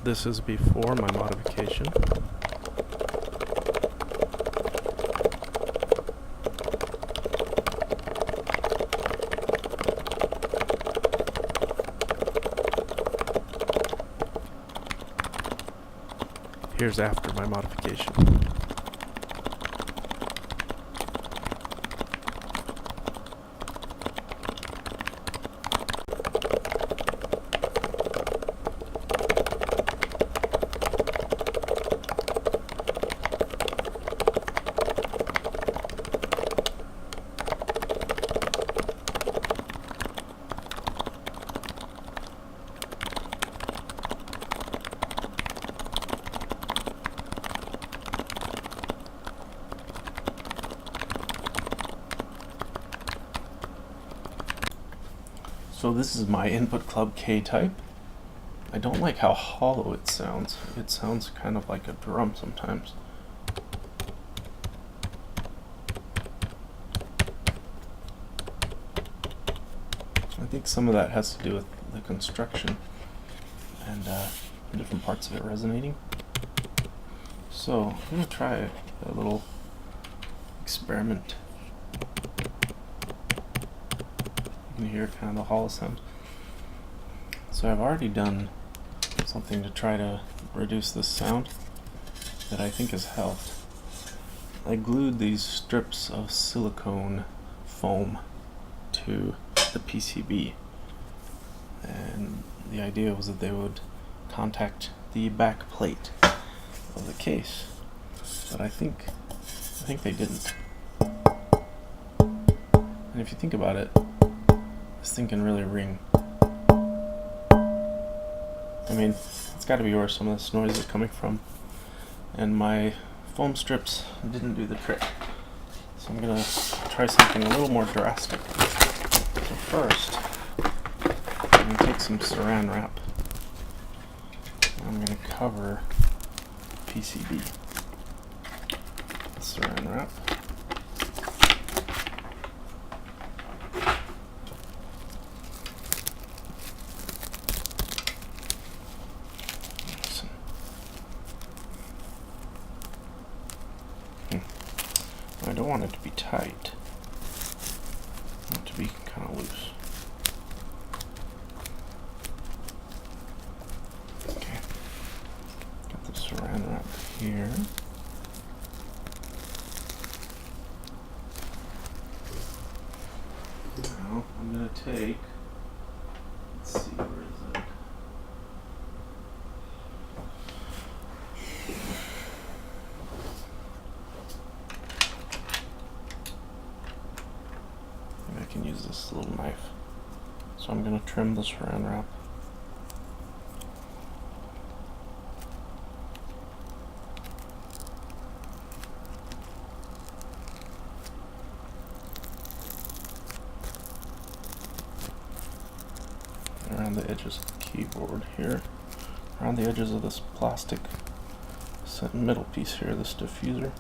This is before my modification. Here's after my modification. So this is my Input Club K-Type. I don't like how hollow it sounds. It sounds kind of like a drum sometimes. I think some of that has to do with the construction and different parts of it resonating. So I'm going to try a little experiment. You can hear kind of the hollow sound. So I've already done something to try to reduce this sound that I think has helped. I glued these strips of silicone foam to the PCB, and the idea was that they would contact the back plate of the case, but I think they didn't. And if you think about it, this thing can really ring. I mean, it's got to be where some of this noise is coming from, and my foam strips didn't do the trick. So I'm gonna try something a little more drastic. So first, I'm gonna take some Saran wrap. I'm gonna cover PCB with Saran wrap. I don't want it to be tight. I want it to be kind of loose. Okay. Got the Saran wrap here. Now I'm going to take, let's see, where is it? I can use this little knife. So I'm going to trim the Saran wrap. Around the edges of the keyboard here. Around the edges of this plastic middle piece here, this diffuser.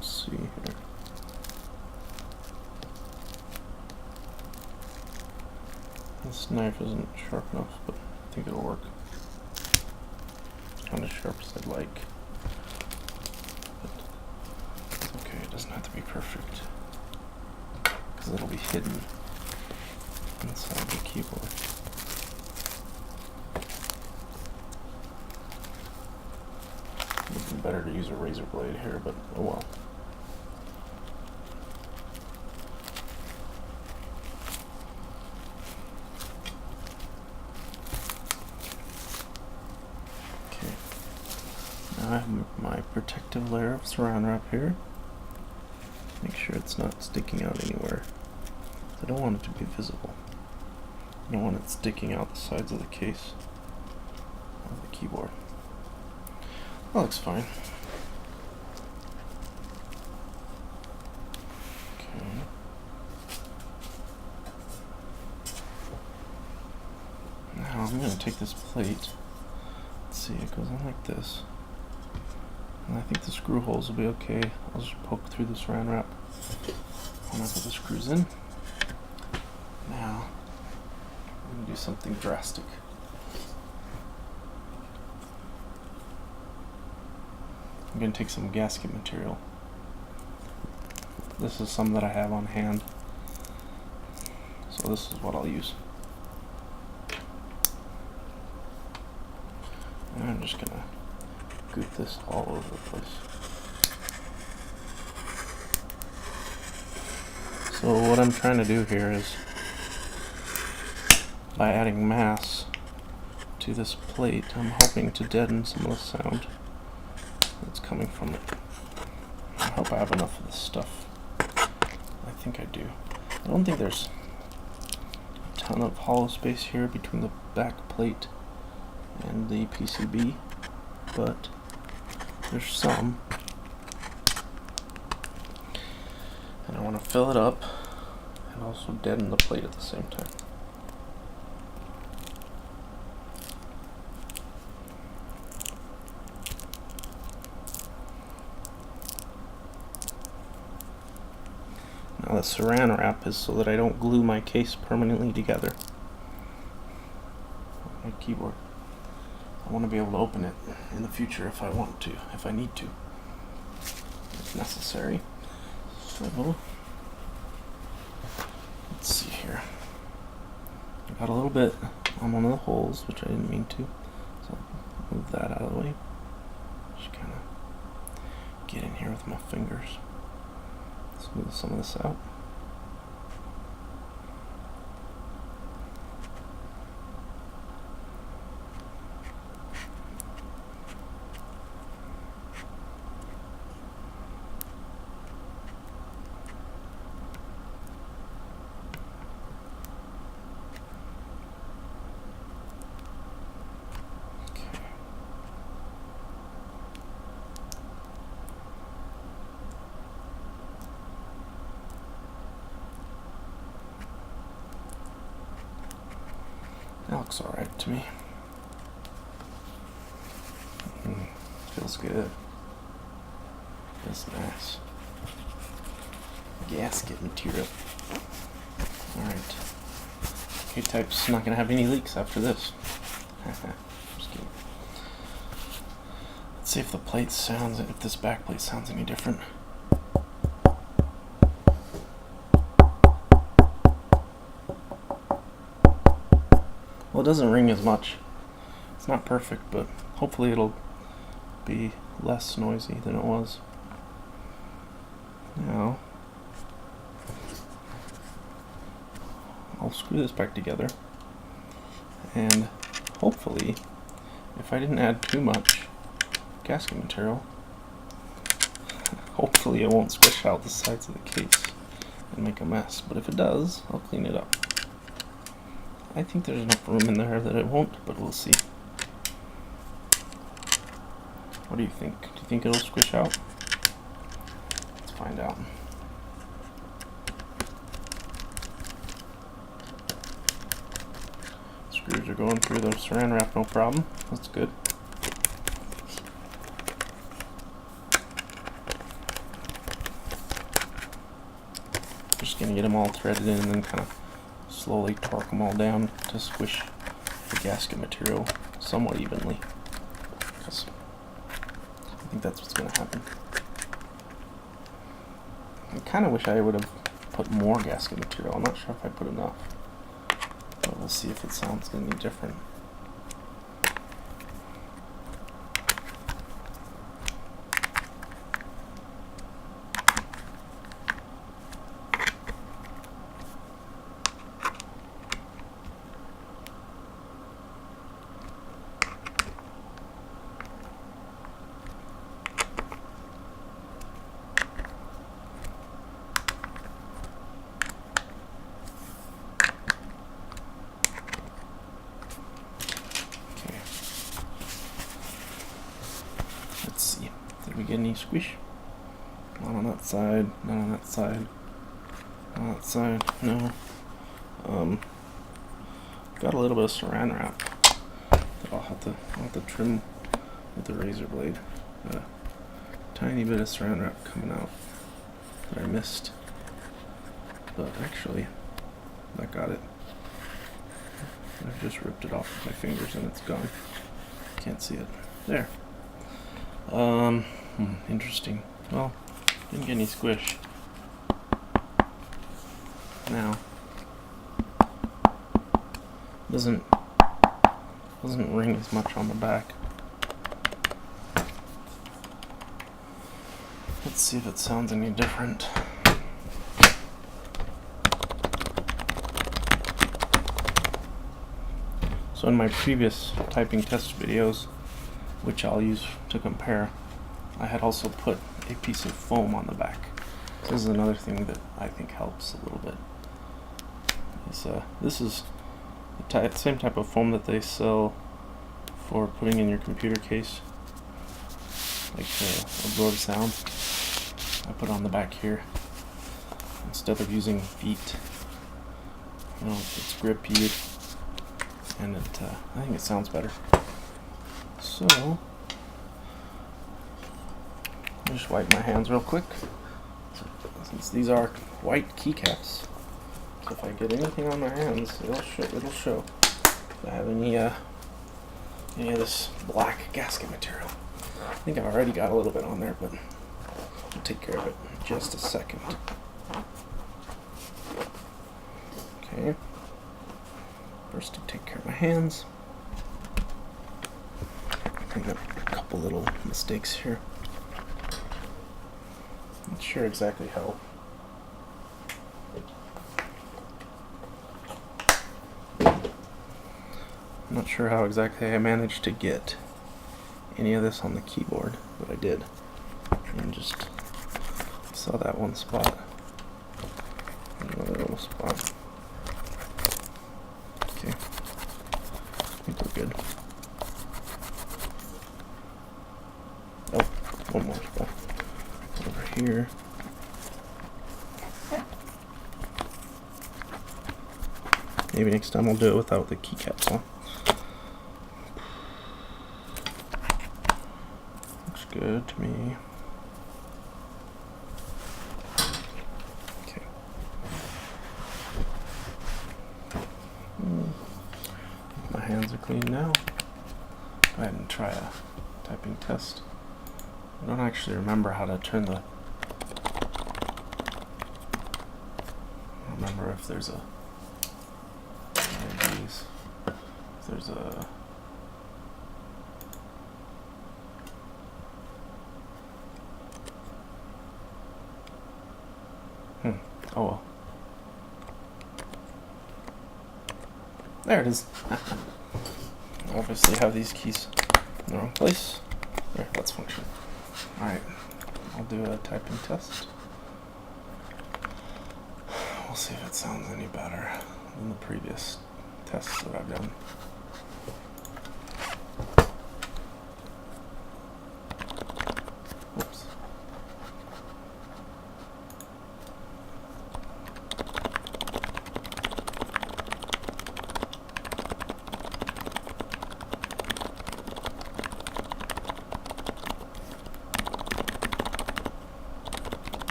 See here. This knife isn't sharp enough, but I think it'll work. It's not as sharp as I'd like. But it's okay, it doesn't have to be perfect, because it'll be hidden inside the keyboard. It would be better to use a razor blade here, but oh well. I have my protective layer of Saran wrap here. Make sure it's not sticking out anywhere. I don't want it to be visible. I don't want it sticking out the sides of the case of the keyboard. That looks fine. Okay. Now I'm going to take this plate. Let's see, it goes on like this. And I think the screw holes will be okay. I'll just poke through the saran wrap when I put the screws in. Now, I'm going to do something drastic. I'm going to take some gasket material. This is some that I have on hand, so this is what I'll use. And I'm just going to goop this all over the place. So what I'm trying to do here is, by adding mass to this plate, I'm hoping to deaden some of the sound that's coming from it. I hope I have enough of this stuff. I think I do. I don't think there's a ton of hollow space here between the back plate and the PCB, but there's some. And I want to fill it up and also deaden the plate at the same time. Now the saran wrap is so that I don't glue my case permanently together. My keyboard. I want to be able to open it in the future if I want to, if I need to, if necessary. So, let's see here. I got a little bit on one of the holes, which I didn't mean to, so I'll move that out of the way. Just kind of get in here with my fingers. Smooth some of this out. That looks alright to me. Feels good. Feels nice. Gasket material. Alright. K-Type's not gonna have any leaks after this. Just kidding. Let's see if the plate sounds, if this back plate sounds any different. Well, it doesn't ring as much. It's not perfect, but hopefully it'll be less noisy than it was. Now, I'll screw this back together, and hopefully, if I didn't add too much gasket material, hopefully it won't squish out the sides of the case and make a mess. But if it does, I'll clean it up. I think there's enough room in there that it won't, but we'll see. What do you think? Do you think it'll squish out? Let's find out. Screws are going through the saran wrap, no problem. That's good. Just gonna get them all threaded in and then kind of slowly torque them all down to squish the gasket material somewhat evenly, because I think that's what's going to happen. I kind of wish I would have put more gasket material. I'm not sure if I put enough, but we'll see if it sounds any different. Did we get any squish? Not on that side, not on that side, not on that side, no. Got a little bit of saran wrap that I'll have to trim with the razor blade. tiny bit of saran wrap coming out that I missed. But actually, I got it. I've just ripped it off with my fingers and it's gone. Can't see it. There. Interesting. Well, didn't get any squish. Now, doesn't ring as much on the back. Let's see if it sounds any different. So in my previous typing test videos, which I'll use to compare, I had also put a piece of foam on the back. So this is another thing that I think helps a little bit. This is the same type of foam that they sell for putting in your computer case, like to absorb sound. I put it on the back here instead of using feet. You know, it's grippy and I think it sounds better. So I'll just wipe my hands real quick, since these are white keycaps. So if I get anything on my hands, it'll show. If I have any of this black gasket material. I think I've already got a little bit on there, but I'll take care of it in just a second. Okay. First, I'll take care of my hands. Clean up a couple little mistakes here. Not sure exactly how. I'm not sure how exactly I managed to get any of this on the keyboard, but I did. And just saw that one spot. Another little spot. Okay. I think we're good. Oh, one more spot. Over here. Maybe next time I'll do it without the keycaps on. Looks good to me. Okay. My hands are clean now. Go ahead and try a typing test. I don't actually remember how to turn the... I don't remember if there's a... If there's a... Oh well. There it is. Obviously have these keys in the wrong place. There, that's functioning. Alright, I'll do a typing test. We'll see if it sounds any better than the previous tests that I've done. Whoops.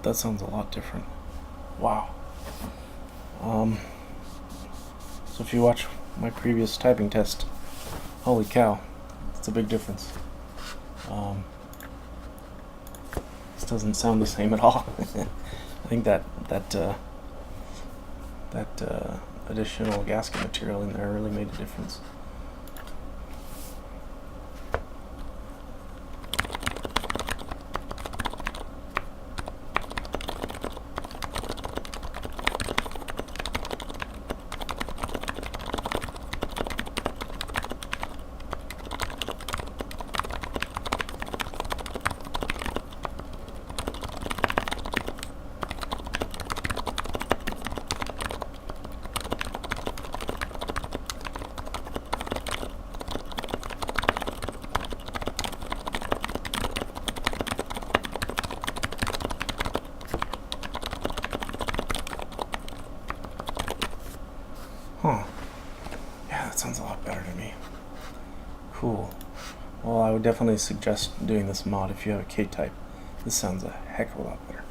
That sounds a lot different. Wow. So if you watch my previous typing test, holy cow, it's a big difference. This doesn't sound the same at all. think that additional gasket material in there really made a difference. Huh. Yeah, that sounds a lot better to me. Cool. Well, I would definitely suggest doing this mod if you have a K-type. This sounds a heck of a lot better.